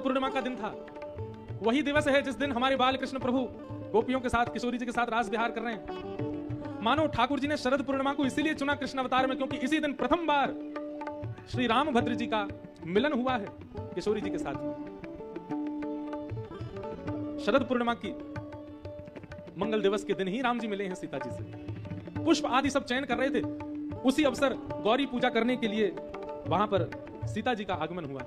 पूर्णिमा का दिन था। वही दिवस है जिस दिन हमारे बाल कृष्ण प्रभु गोपियों के साथ, किशोरी जी के साथ रास विहार कर रहे हैं। मानो ठाकुर जी ने शरद पूर्णिमा को इसीलिए चुना कृष्ण अवतार में, क्योंकि इसी दिन प्रथम बार श्री रामभद्र जी का मिलन हुआ है किशोरी जी के साथ। शरद पूर्णिमा की मंगल दिवस के दिन ही राम जी मिले हैं सीता जी से। पुष्प आदि सब चयन कर रहे थे, उसी अवसर गौरी पूजा करने के लिए वहां पर सीता जी का आगमन हुआ।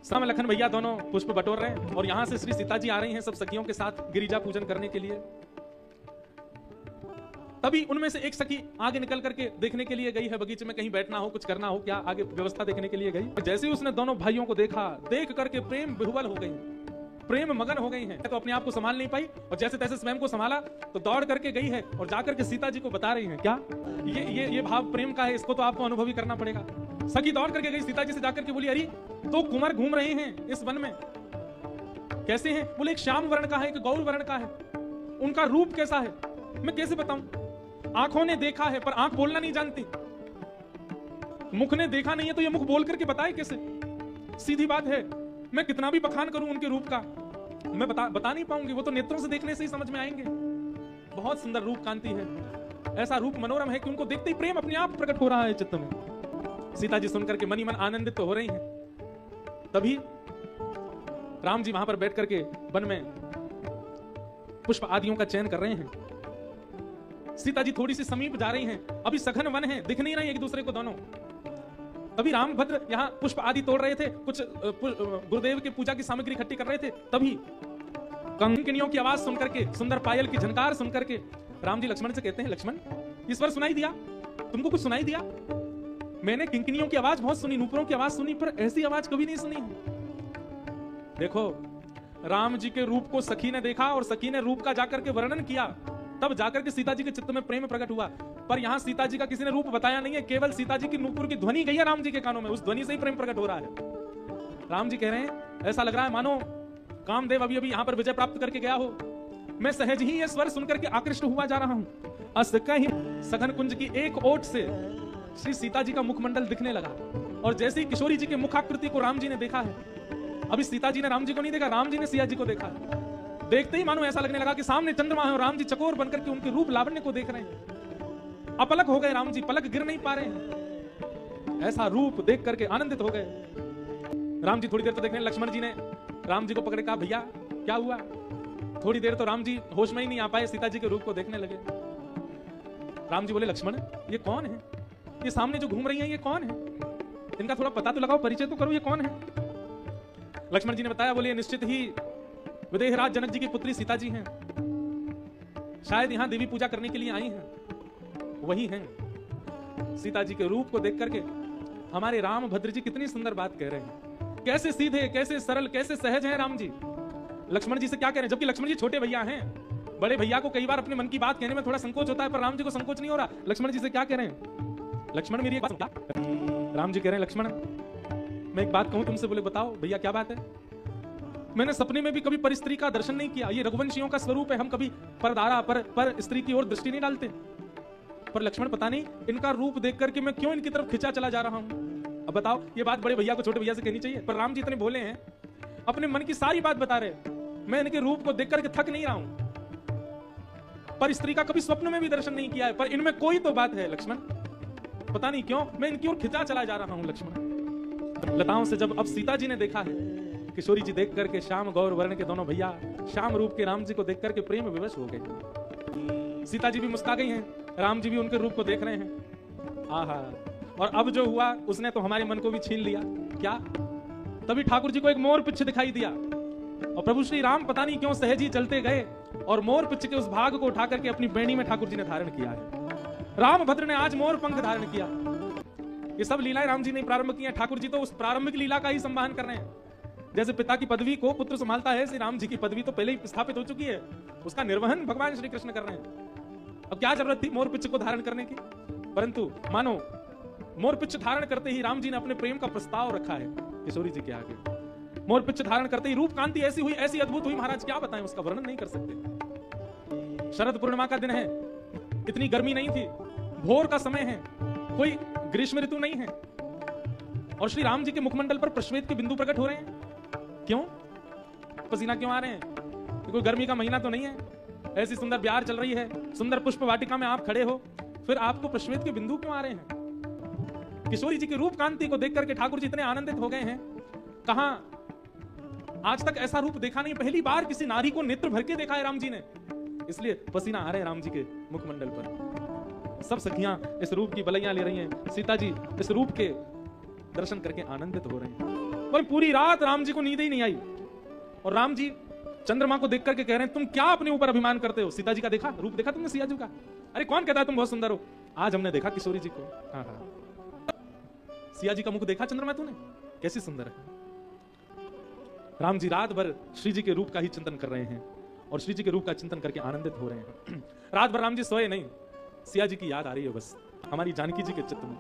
श्याम लखन भैया दोनों पुष्प बटोर रहे हैं और यहां से श्री सीता जी आ रही हैं सब सखियों के साथ गिरिजा पूजन करने के लिए। तभी उनमें से एक सखी आगे निकल करके देखने के लिए गई है बगीचे में, कहीं बैठना हो, कुछ करना हो, क्या आगे व्यवस्था देखने के लिए गई। जैसे ही उसने दोनों भाइयों को देखा, देख करके प्रेम विह्वल हो गई, प्रेम मगन हो गई हैं। तो अपने आप को संभाल नहीं पाई और जैसे तैसे स्वयं को संभाला तो दौड़ करके गई है और जाकर के सीता जी को बता रही हैं, क्या ये भाव प्रेम का है, इसको तो आपको अनुभव ही करना पड़ेगा। सखी दौड़ करके गई सीता जी से, जाकर के बोली, अरे तो कुंवर घूम रहे हैं इस वन में, कैसे हैं? बोले एक श्याम वर्ण का है, एक गौर वर्ण का है। उनका रूप कैसा है मैं कैसे बताऊं? आंखों ने देखा है पर आंख बोलना नहीं जानती, मुख ने देखा नहीं है तो ये मुख बोल करके बताए कैसे? सीधी बात है, मैं कितना भी बखान करूं उनके रूप का, मैं बता नहीं पाऊंगी, वो तो नेत्रों से देखने से ही समझ में आएंगे। बहुत सुंदर रूप कांति है, ऐसा रूप मनोरम है कि उनको देखते ही प्रेम अपने आप प्रकट हो रहा है चित्त में। सीता जी सुनकर के मनी मन आनंदित तो हो रही हैं। तभी राम जी वहां पर बैठ करके वन में पुष्प आदियों का चयन कर रहे हैं। सीता जी थोड़ी सी समीप जा रही हैं, अभी सघन वन है, दिख नहीं रहे एक दूसरे को दोनों। तभी रामभद्र यहाँ पुष्प आदि तोड़ रहे थे, कुछ गुरुदेव की पूजा की सामग्री इकट्ठी कर रहे थे। तभी कंकनियों की आवाज सुनकर के, सुंदर पायल की झनकार सुनकर के राम जी लक्ष्मण से कहते हैं, लक्ष्मण इस बार सुनाई दिया? तुमको कुछ सुनाई दिया? मैंने किंकिनियों की आवाज बहुत सुनी, नूपुरों की आवाज सुनी, पर ऐसी आवाज कभी नहीं सुनी। देखो, राम जी के रूप को सखी ने देखा और सखी ने रूप का जाकर के वर्णन किया, तब जाकर के सीता जी के चित्त में प्रेम प्रकट हुआ। पर यहाँ सीता जी का किसी ने रूप बताया नहीं है, केवल सीता जी की नूपुर की ध्वनि गई है राम जी के कानों में, उस ध्वनि से ही प्रेम प्रकट हो रहा है। राम जी कह रहे हैं, ऐसा लग रहा है मानो कामदेव अभी अभी यहाँ पर विजय प्राप्त करके गया हो। मैं सहज ही ये स्वर सुनकर के आकृष्ट हुआ जा रहा हूँ। अस कहीं सघन कुंज की एक ओट से श्री सीता जी का मुखमंडल दिखने लगा और जैसे ही किशोरी जी के मुखाकृति को राम जी ने देखा है, अभी सीता जी ने राम जी को नहीं देखा, राम जी ने सिया जी को देखा। देखते ही मानो ऐसा लगने लगा कि सामने चंद्रमा है और राम जी चकोर बनकर के उनके रूप लावण्य को देख रहे हैं। अपलक हो गए राम जी, पलक गिर नहीं पा रहे हैं, ऐसा रूप देख करके आनंदित हो गए। राम जी थोड़ी देर तो देखने, लक्ष्मण जी ने राम जी को पकड़े, कहा भैया क्या हुआ? थोड़ी देर तो राम जी होश में ही नहीं आ पाए, सीता जी के रूप को देखने लगे। राम जी बोले, लक्ष्मण ये कौन है? ये सामने जो घूम रही है ये कौन है? इनका थोड़ा पता तो लगाओ, परिचय तो करो, ये कौन है? लक्ष्मण जी ने बताया, बोले निश्चित ही विदेहराज जनक जी की पुत्री सीता जी हैं, शायद यहाँ देवी पूजा करने के लिए आई हैं, वही हैं। सीता जी के रूप को देख करके हमारे रामभद्र जी कितनी सुंदर बात कह रहे हैं, कैसे सीधे, कैसे सरल, कैसे सहज हैं राम जी। लक्ष्मण जी से क्या कह रहे हैं, जबकि लक्ष्मण जी छोटे भैया हैं। बड़े भैया को कई बार अपने मन की बात कहने में थोड़ा संकोच होता है, पर राम जी को संकोच नहीं हो रहा। लक्ष्मण जी से क्या कह रहे हैं, लक्ष्मण मेरी एक बात सुन। राम जी कह रहे हैं, लक्ष्मण मैं एक बात कहूं तुमसे। बोले बताओ भैया क्या बात है? मैंने सपने में भी कभी परिस्त्री का दर्शन नहीं किया, ये रघुवंशियों का स्वरूप है, हम कभी परदारा पर स्त्री की ओर दृष्टि नहीं डालते। पर लक्ष्मण पता नहीं इनका रूप देख करके मैं क्यों इनकी तरफ खिंचा चला जा रहा हूं। अब बताओ, ये बात बड़े भैया को छोटे भैया से कहनी चाहिए, पर राम जी इतने भोले हैं, अपने मन की सारी बात बता रहे। मैं इनके रूप को देख करके थक नहीं रहा हूं, पर स्त्री का कभी स्वप्न में भी दर्शन नहीं किया है, पर इनमें कोई तो बात है लक्ष्मण, पता नहीं क्यों मैं इनकी ओर खिंचा चला जा रहा हूं। लक्ष्मण लताओं से जब अब सीता जी ने देखा है, किशोरी जी देख करके श्याम गौर वर्ण के दोनों भैया श्याम रूप के राम जी को देख करके प्रेम विवश हो गए। सीता जी भी मुस्कुरा गई हैं, राम जी भी उनके रूप को देख रहे हैं। आहा, और अब जो हुआ उसने तो हमारे मन को भी छीन लिया। क्या? तभी ठाकुर जी को एक मोर पिच्छ दिखाई दिया और प्रभु श्री राम पता नहीं क्यों सहज ही चलते गए और मोर पिच्छ के उस भाग को उठा करके अपनी बेणी में ठाकुर जी ने धारण किया है। रामभद्र ने आज मोर पंख धारण किया। ये सब लीलाएं राम जी ने प्रारंभ की हैं। ठाकुर जी तो उस प्रारंभिक लीला का ही संवहन कर रहे हैं। जैसे पिता की पदवी को पुत्र संभालता है, श्री राम जी की पदवी तो पहले ही स्थापित हो चुकी है, उसका निर्वहन भगवान श्री कृष्ण कर रहे हैं। अब क्या जरूरत थी मोर पिच्छ को धारण करने की? परंतु मानो मोर पिच्छ धारण करते ही राम जी ने अपने प्रेम का प्रस्ताव रखा है किशोरी जी के आगे। मोर पिच्छ धारण करते ही रूप कांति ऐसी हुई, ऐसी अद्भुत हुई, महाराज क्या बताएं, उसका वर्णन नहीं कर सकते। शरद पूर्णिमा का दिन है, इतनी गर्मी नहीं थी, भोर का समय है, कोई ग्रीष्म ऋतु नहीं है, और श्री राम जी के मुखमंडल पर प्रश्वेत के बिंदु प्रकट हो रहे हैं। क्यों? पसीना क्यों आ रहे हैं? कोई गर्मी का महीना तो नहीं है? ऐसी सुंदर ब्यार चल रही है, सुंदर पुष्प वाटिका में आप खड़े हो, फिर आपको प्रश्वेत के बिंदु क्यों आ रहे हैं? किशोरी जी की रूप कांति को देख करके ठाकुर जी इतने आनंदित हो गए हैं। कहां आज तक ऐसा रूप देखा नहीं, पहली बार किसी नारी को नेत्र भर के देखा है राम जी ने, इसलिए पसीना आ रहे हैं राम जी के मुखमंडल पर। सब सखियां इस रूप की बलैया ले रही हैं, सीता जी इस रूप के दर्शन करके आनंदित हो रहे हैं। पर पूरी रात राम जी को नींद ही नहीं आई, और राम जी चंद्रमा को देख करके कह रहे हैं तुम क्या अपने ऊपर अभिमान करते हो? सीता जी का देखा रूप, देखा तुमने सिया जी का? अरे कौन कहता है तुम बहुत सुंदर हो? आज हमने देखा किशोरी जी को। हाँ हाँ, सिया जी का मुख देखा चंद्रमा तूने, कैसी सुंदर है। राम जी रात भर श्री जी के रूप का ही चिंतन कर रहे हैं, और श्री जी के रूप का चिंतन करके आनंदित हो रहे हैं। रात भर राम जी सोए नहीं, सिया जी की याद आ रही है बस, हमारी जानकी जी के चित्त में।